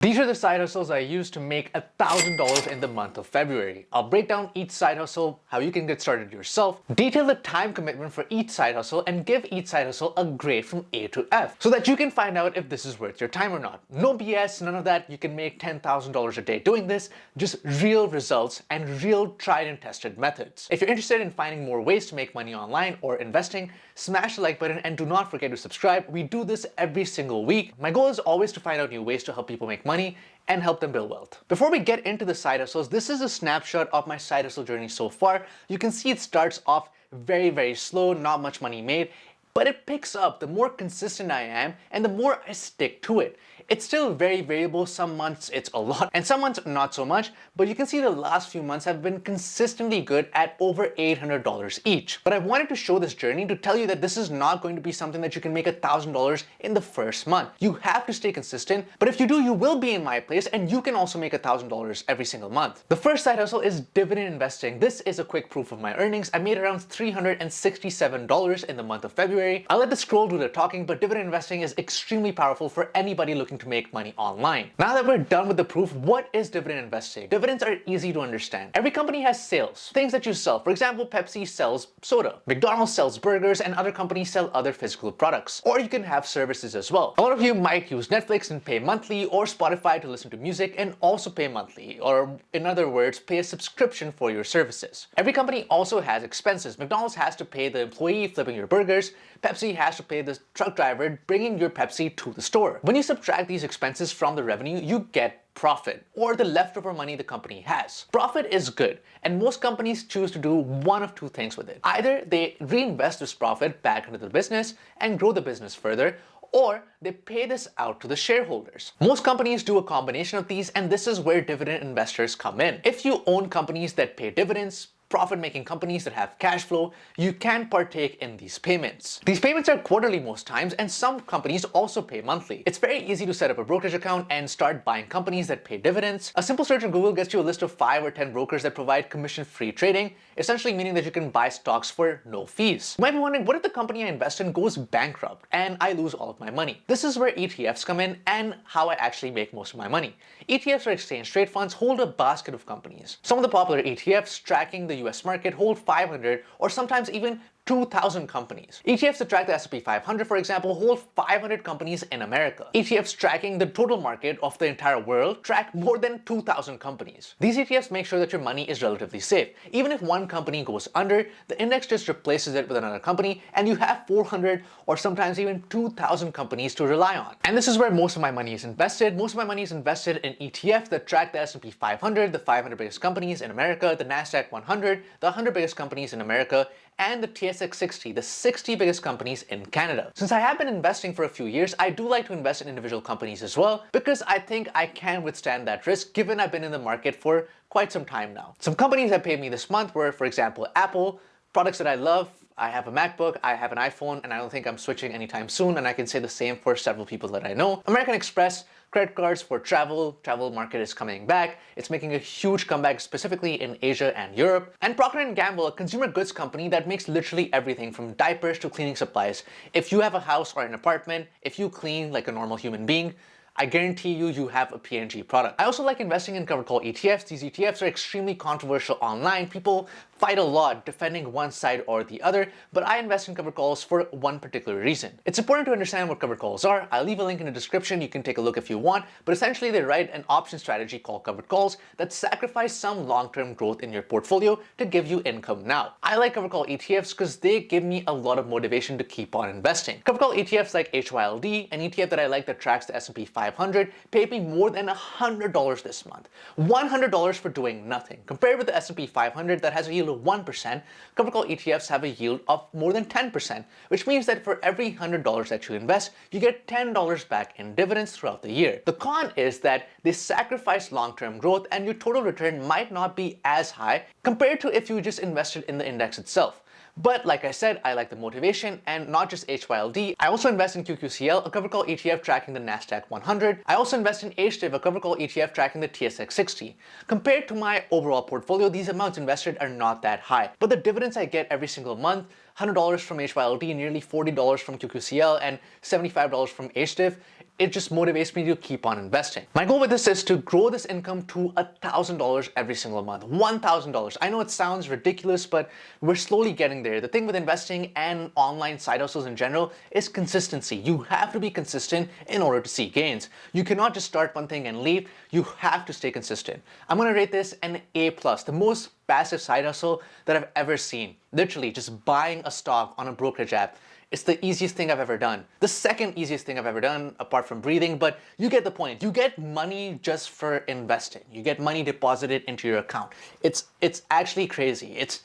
These are the side hustles I used to make $1,000 in the month of February. I'll break down each side hustle, how you can get started yourself, detail the time commitment for each side hustle, and give each side hustle a grade from A to F so that you can find out if this is worth your time or not. No BS, none of that. You can make $10,000 a day doing this, just real results and real tried and tested methods. If you're interested in finding more ways to make money online or investing, smash the like button and do not forget to subscribe. We do this every single week. My goal is always to find out new ways to help people make money and help them build wealth. Before we get into the side hustles, this is a snapshot of my side hustle journey so far. You can see it starts off very slow, not much money made, but it picks up the more consistent I am and the more I stick to it. It's still very variable. Some months it's a lot and some months not so much, but you can see the last few months have been consistently good at over $800 each. But I wanted to show this journey to tell you that this is not going to be something that you can make $1,000 in the first month. You have to stay consistent, but if you do, you will be in my place and you can also make $1,000 every single month. The first side hustle is dividend investing. This is a quick proof of my earnings. I made around $367 in the month of February. I'll let the scroll do the talking, but dividend investing is extremely powerful for anybody looking to make money online. Now that we're done with the proof, what is dividend investing? Dividends are easy to understand. Every company has sales, things that you sell. For example, Pepsi sells soda, McDonald's sells burgers, and other companies sell other physical products. Or you can have services as well. A lot of you might use Netflix and pay monthly, or Spotify to listen to music and also pay monthly, or in other words, pay a subscription for your services. Every company also has expenses. McDonald's has to pay the employee flipping your burgers. Pepsi has to pay the truck driver bringing your Pepsi to the store. When you subtract these expenses from the revenue, you get profit, or the leftover money the company has. Profit is good, and most companies choose to do one of two things with it. Either they reinvest this profit back into the business and grow the business further, or they pay this out to the shareholders. Most companies do a combination of these, and this is where dividend investors come in. If you own companies that pay dividends, profit-making companies that have cash flow, you can partake in these payments. These payments are quarterly most times, and some companies also pay monthly. It's very easy to set up a brokerage account and start buying companies that pay dividends. A simple search on Google gets you a list of 5 or 10 brokers that provide commission-free trading, essentially meaning that you can buy stocks for no fees. You might be wondering, what if the company I invest in goes bankrupt and I lose all of my money? This is where ETFs come in and how I actually make most of my money. ETFs or exchange trade funds hold a basket of companies. Some of the popular ETFs tracking the US market hold 500 or sometimes even 2,000 companies. ETFs that track the S&P 500, for example, hold 500 companies in America. ETFs tracking the total market of the entire world track more than 2,000 companies. These ETFs make sure that your money is relatively safe. Even if one company goes under, the index just replaces it with another company, and you have 400 or sometimes even 2,000 companies to rely on. And this is where most of my money is invested. Most of my money is invested in ETFs that track the S&P 500, the 500 biggest companies in America, the NASDAQ 100, the 100 biggest companies in America, and the TSX 60, the 60 biggest companies in Canada. Since I have been investing for a few years, I do like to invest in individual companies as well, because I think I can withstand that risk given I've been in the market for quite some time now. Some companies that paid me this month were, for example, Apple, products that I love. I have a MacBook, I have an iPhone, and I don't think I'm switching anytime soon, and I can say the same for several people that I know. American Express, credit cards for travel market is coming back. It's making a huge comeback, specifically in Asia and Europe. And Procter & Gamble, a consumer goods company that makes literally everything from diapers to cleaning supplies. If you have a house or an apartment, if you clean like a normal human being, I guarantee you have a P&G product. I also like investing in covered call ETFs. These ETFs are extremely controversial online. People fight a lot defending one side or the other, but I invest in covered calls for one particular reason. It's important to understand what covered calls are. I'll leave a link in the description. You can take a look if you want, but essentially they write an option strategy called covered calls that sacrifice some long-term growth in your portfolio to give you income now. I like covered call ETFs because they give me a lot of motivation to keep on investing. Covered call ETFs like HYLD, an ETF that I like that tracks the S&P 500, paid me more than $100 this month. $100 for doing nothing. Compared with the S&P 500 that has a yield of 1%, covered call ETFs have a yield of more than 10%, which means that for every $100 that you invest, you get $10 back in dividends throughout the year. The con is that they sacrifice long-term growth and your total return might not be as high compared to if you just invested in the index itself. But like I said, I like the motivation, and not just HYLD. I also invest in QQCL, a covered call ETF tracking the NASDAQ 100. I also invest in HDIV, a covered call ETF tracking the TSX 60. Compared to my overall portfolio, these amounts invested are not that high. But the dividends I get every single month, $100 from HYLD, nearly $40 from QQCL, and $75 from HDIV, it just motivates me to keep on investing. My goal with this is to grow this income to $1,000 every single month. $1,000. I know it sounds ridiculous, but we're slowly getting there. The thing with investing and online side hustles in general is consistency. You have to be consistent in order to see gains. You cannot just start one thing and leave. You have to stay consistent. I'm gonna rate this an A+, the most passive side hustle that I've ever seen. Literally just buying a stock on a brokerage app. It's the easiest thing I've ever done. The second easiest thing I've ever done, apart from breathing, but you get the point. You get money just for investing. You get money deposited into your account. It's actually crazy. It's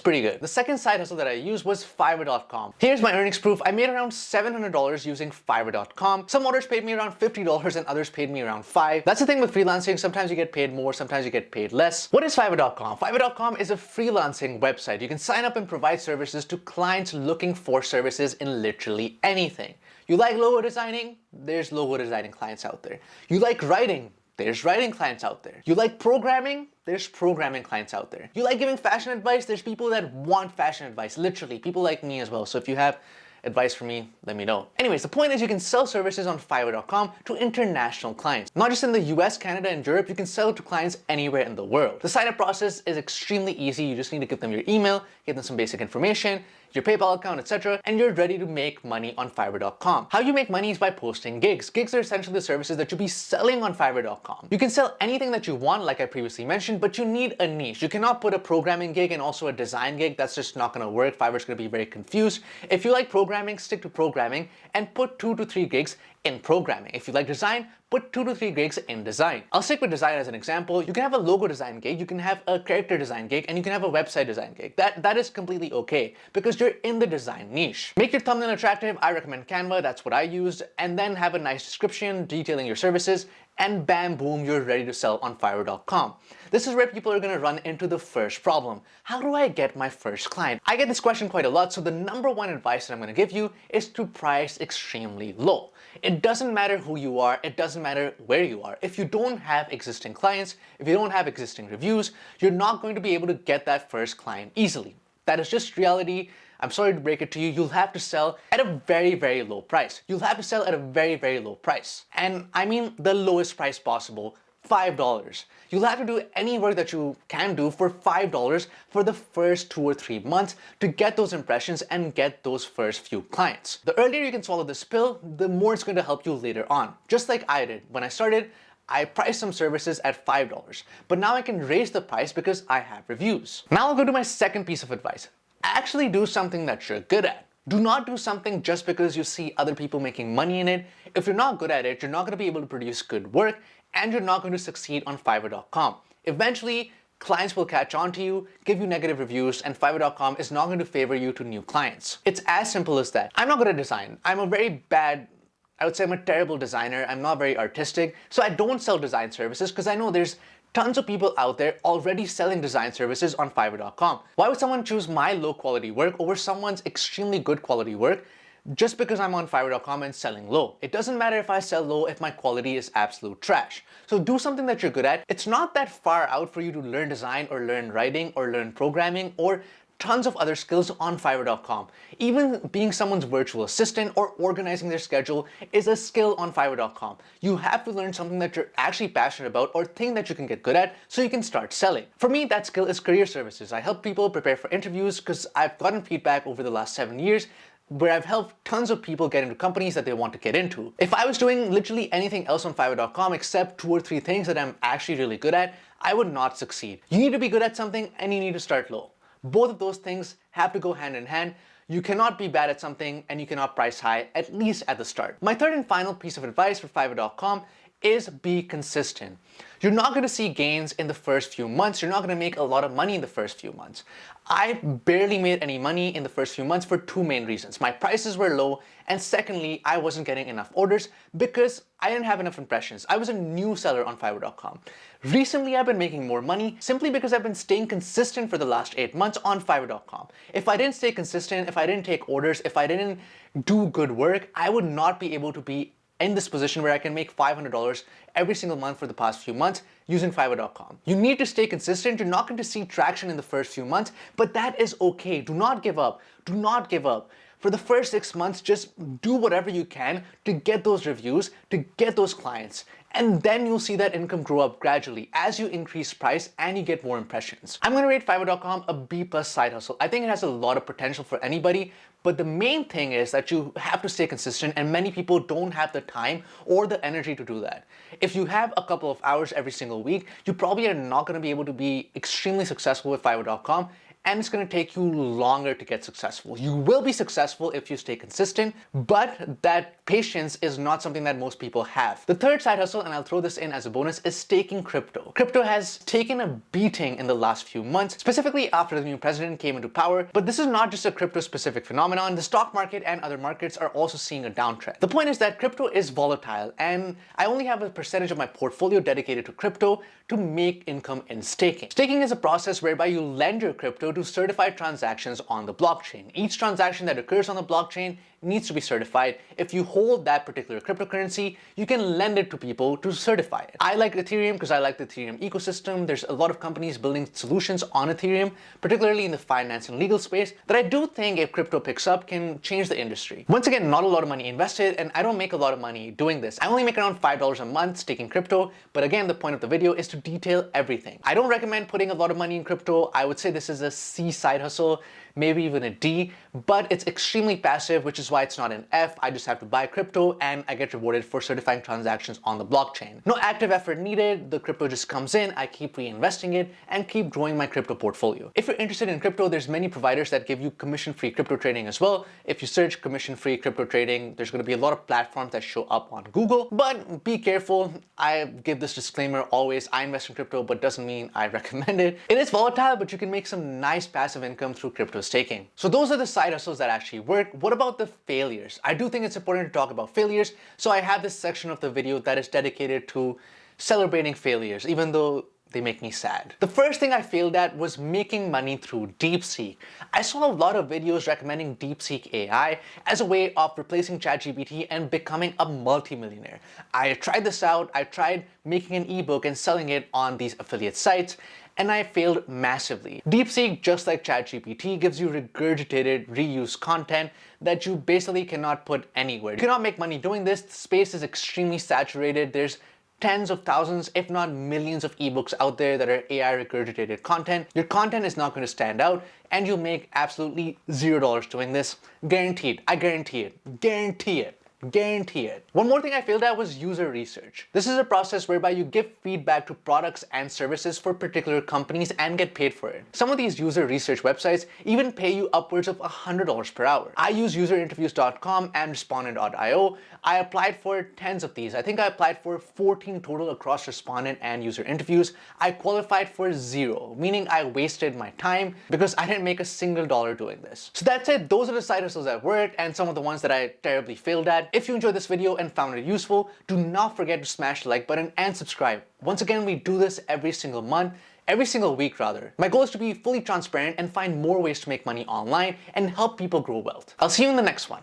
pretty good. The second side hustle that I used was Fiverr.com. Here's my earnings proof. I made around $700 using Fiverr.com. Some orders paid me around $50 and others paid me around $5. That's the thing with freelancing. Sometimes you get paid more, sometimes you get paid less. What is Fiverr.com? Fiverr.com is a freelancing website. You can sign up and provide services to clients looking for services in literally anything. You like logo designing? There's logo designing clients out there. You like writing? There's writing clients out there. You like programming? There's programming clients out there. You like giving fashion advice? There's people that want fashion advice. Literally, people like me as well. So if you have advice for me, let me know. Anyways, the point is you can sell services on Fiverr.com to international clients. Not just in the US, Canada, and Europe, you can sell to clients anywhere in the world. The sign-up process is extremely easy. You just need to give them your email, give them some basic information, your PayPal account, etc., and you're ready to make money on Fiverr.com. How you make money is by posting gigs. Gigs are essentially the services that you'll be selling on Fiverr.com. You can sell anything that you want, like I previously mentioned, but you need a niche. You cannot put a programming gig and also a design gig. That's just not gonna work. Fiverr's gonna be very confused. If you like programming, stick to programming and put 2 to 3 gigs in programming. If you like design, put 2 to 3 gigs in design. I'll stick with design as an example. You can have a logo design gig, you can have a character design gig, and you can have a website design gig. That is completely okay because you're in the design niche. Make your thumbnail attractive. I recommend Canva. That's what I used. And then have a nice description detailing your services, and bam, boom, you're ready to sell on Fiverr.com. This is where people are gonna run into the first problem. How do I get my first client? I get this question quite a lot, so the number one advice that I'm gonna give you is to price extremely low. It doesn't matter who you are, it doesn't matter where you are. If you don't have existing clients, if you don't have existing reviews, you're not going to be able to get that first client easily. That is just reality. I'm sorry to break it to you, you'll have to sell at a very, very low price. You'll have to sell at a very, very low price. And I mean the lowest price possible, $5. You'll have to do any work that you can do for $5 for the first 2 or 3 months to get those impressions and get those first few clients. The earlier you can swallow this pill, the more it's going to help you later on. Just like I did. When I started, I priced some services at $5, but now I can raise the price because I have reviews. Now I'll go to my second piece of advice. Actually do something that you're good at. Do not do something just because you see other people making money in it. If you're not good at it, you're not going to be able to produce good work and you're not going to succeed on Fiverr.com. Eventually, clients will catch on to you, give you negative reviews, and Fiverr.com is not going to favor you to new clients. It's as simple as that. I'm not good at design. I would say I'm a terrible designer. I'm not very artistic. So I don't sell design services because I know there's tons of people out there already selling design services on Fiverr.com. Why would someone choose my low quality work over someone's extremely good quality work just because I'm on Fiverr.com and selling low? It doesn't matter if I sell low if my quality is absolute trash. So do something that you're good at. It's not that far out for you to learn design or learn writing or learn programming or tons of other skills on Fiverr.com. Even being someone's virtual assistant or organizing their schedule is a skill on Fiverr.com. You have to learn something that you're actually passionate about or think that you can get good at so you can start selling. For me, that skill is career services. I help people prepare for interviews because I've gotten feedback over the last 7 years where I've helped tons of people get into companies that they want to get into. If I was doing literally anything else on Fiverr.com except 2 or 3 things that I'm actually really good at, I would not succeed. You need to be good at something and you need to start low. Both of those things have to go hand in hand. You cannot be bad at something and you cannot price high, at least at the start. My third and final piece of advice for Fiverr.com is be consistent. You're not going to see gains in the first few months. You're not going to make a lot of money in the first few months. I barely made any money in the first few months for 2 main reasons. My prices were low, and secondly, I wasn't getting enough orders because I didn't have enough impressions. I was a new seller on Fiverr.com. Recently, I've been making more money simply because I've been staying consistent for the last 8 months on Fiverr.com. If I didn't stay consistent, if I didn't take orders, if I didn't do good work, I would not be able to be in this position where I can make $500 every single month for the past few months using Fiverr.com. You need to stay consistent. You're not going to see traction in the first few months, but that is okay. Do not give up. Do not give up. For the first 6 months, just do whatever you can to get those reviews, to get those clients. And then you'll see that income grow up gradually as you increase price and you get more impressions. I'm gonna rate Fiverr.com a B+ side hustle. I think it has a lot of potential for anybody, but the main thing is that you have to stay consistent, and many people don't have the time or the energy to do that. If you have a couple of hours every single week, you probably are not gonna be able to be extremely successful with Fiverr.com, and it's going to take you longer to get successful. You will be successful if you stay consistent, but that patience is not something that most people have. The third side hustle, and I'll throw this in as a bonus, is staking crypto. Crypto has taken a beating in the last few months, specifically after the new president came into power, but this is not just a crypto-specific phenomenon. The stock market and other markets are also seeing a downtrend. The point is that crypto is volatile, and I only have a percentage of my portfolio dedicated to crypto to make income in staking. Staking is a process whereby you lend your crypto to certified transactions on the blockchain. Each transaction that occurs on the blockchain needs to be certified. If you hold that particular cryptocurrency, you can lend it to people to certify it. I like Ethereum because I like the Ethereum ecosystem. There's a lot of companies building solutions on Ethereum, particularly in the finance and legal space, that I do think if crypto picks up can change the industry. Once again, not a lot of money invested, and I don't make a lot of money doing this. I only make around $5 a month staking crypto, but again, the point of the video is to detail everything. I don't recommend putting a lot of money in crypto. I would say this is a C side hustle, maybe even a D, but it's extremely passive, which is why it's not an F. I just have to buy crypto and I get rewarded for certifying transactions on the blockchain. No active effort needed. The crypto just comes in, I keep reinvesting it and keep growing my crypto portfolio. If you're interested in crypto, there's many providers that give you commission-free crypto trading as well. If you search commission-free crypto trading, there's going to be a lot of platforms that show up on Google, but be careful. I give this disclaimer always. I invest in crypto, but doesn't mean I recommend it. It is volatile, but you can make some nice passive income through crypto staking. So those are the side hustles that actually work. What about the failures? I do think it's important to talk about failures. So I have this section of the video that is dedicated to celebrating failures, even though they make me sad. The first thing I failed at was making money through DeepSeek. I saw a lot of videos recommending DeepSeek AI as a way of replacing ChatGPT and becoming a multimillionaire. I tried this out. I tried making an ebook and selling it on these affiliate sites, and I failed massively. DeepSeek, just like ChatGPT, gives you regurgitated, reused content that you basically cannot put anywhere. You cannot make money doing this. The space is extremely saturated. There's tens of thousands, if not millions of ebooks out there that are AI regurgitated content. Your content is not going to stand out, and you'll make absolutely $0 doing this. Guaranteed. I guarantee it. Guarantee it. Guarantee it. One more thing I failed at was user research. This is a process whereby you give feedback to products and services for particular companies and get paid for it. Some of these user research websites even pay you upwards of $100 per hour. I use userinterviews.com and respondent.io. I applied for tens of these. I think I applied for 14 total across respondent and user interviews. I qualified for 0, meaning I wasted my time because I didn't make a single dollar doing this. So that's it. Those are the side hustles that worked and some of the ones that I terribly failed at. If you enjoyed this video and found it useful, do not forget to smash the like button and subscribe. Once again, we do this every single month. Every single week rather. My goal is to be fully transparent and find more ways to make money online and help people grow wealth. I'll see you in the next one.